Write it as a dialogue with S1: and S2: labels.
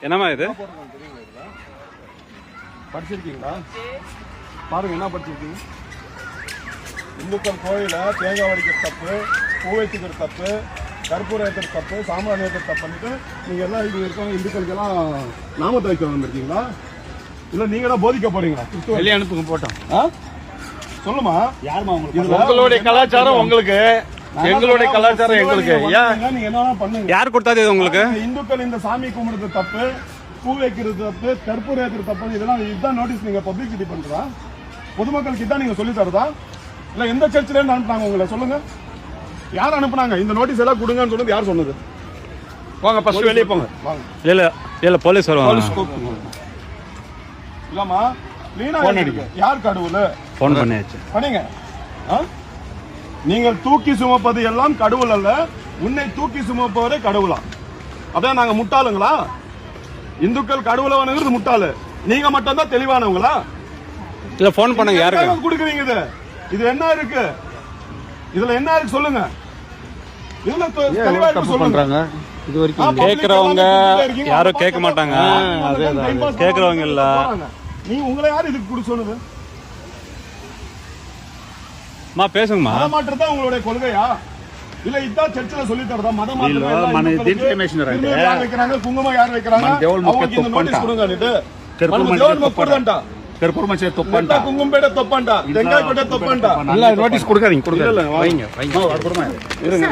S1: என்னம்மா இது?
S2: படிச்சிருக்கீங்களா? பாருங்க என்ன படிச்சிருக்கீங்க. இந்துக்கள் கோயில தேங்காய் வடிக்கிற தப்பு, பூ வைக்கிற தப்பு, கற்பூரம் ஏற்றுற தப்பு, சாம்பார் ஏற்றுற தப்பு பண்ணிட்டு நீங்க எல்லாம் இது இருக்கவங்க இந்துக்களுக்கெல்லாம் நாமத்தை வைக்க வந்திருக்கீங்களா? இல்ல நீங்க தான் போதிக்க போறீங்களா?
S1: வெளியே அனுப்புங்க போட்டோம்.
S2: சொல்லுமா
S1: யாருமா உங்களுக்கு? உங்களுடைய கலாச்சாரம் உங்களுக்கு, எங்களுடைய கலாச்சாரம் எங்களுக்கு.
S2: நீங்க என்ன பண்ணுங்க.
S1: யார் கொடுத்தாது இது உங்களுக்கு?
S2: இந்துக்கள் இந்த சாமி கும்பிடுறது தப்பு, பூ வைக்கிறது தப்பு, கற்பூரம் ஏற்றுறது தப்பு, இதெல்லாம் இதுதான் நோட்டீஸ் நீங்க பப்ளிசிட்டி பண்றதா? பொதுமக்களுக்கு இதான் நீங்க சொல்லி தரதா? இல்ல எந்த சர்ச்சில இருந்து அனுப்புனாங்க உங்களை சொல்லுங்க. யார் அனுப்புனாங்க? இந்த நோட்டீஸ் எல்லாம் கொடுங்கன்னு சொன்னது யார் சொன்னது?
S1: வாங்க ஃபர்ஸ்ட் வெளியே போங்க. இல்ல இல்ல போலீஸ் வருவாங்க.
S2: இல்லம்மா லீனா யார் கடவுள்?
S1: போன் பண்ணியாச்சு.
S2: பண்ணீங்க. நீங்கள் தூக்கி சுமப்பது எல்லாம் கடவுள் அல்ல, உன்னை தூக்கி சுமப்பவரே கடவுளா? அதான் நாங்க முட்டாளுங்களா? இந்துக்கள் கடவுளை வணங்குறது முட்டாளு, நீங்க மட்டும் தான் தெளிவானவங்களா?
S1: இல்ல போன் பண்ணுங்க. யாருக்கு
S2: கொடுக்குறீங்க இது? இது என்ன இருக்கு? இதுல என்ன இருக்கு சொல்லுங்க. இதுல தெளிவா இருக்கு சொல்லுங்க.
S1: இது வரைக்கும் கேக்குறவங்க யாரும் கேட்க மாட்டாங்க. கேக்குறவங்க இல்ல.
S2: நீ உங்களை யார் இதுக்கு குடு சொன்னது?
S1: பேசுங்கம்மா.
S2: மத மாற்றம் தான் உங்களுடைய கொள்கையா? இல்ல இதான் சர்ச்சில் சொல்லி தரதா? மத மாற்றம் வைக்கிறாங்க, குங்குமம் யார் வைக்கிறாங்க? அவங்களுக்கு இந்த நோட்டீஸ் கொடுங்க.
S1: கற்பூரமச்சே தொப்பண்டா,
S2: குங்கும்பேட தொப்பண்டா, தெங்காய்பேட தொப்பண்டா.
S1: இல்ல நோட்டீஸ் கொடுக்காதீங்க. கொடுங்க. வைங்க வைங்க.
S2: இருங்க.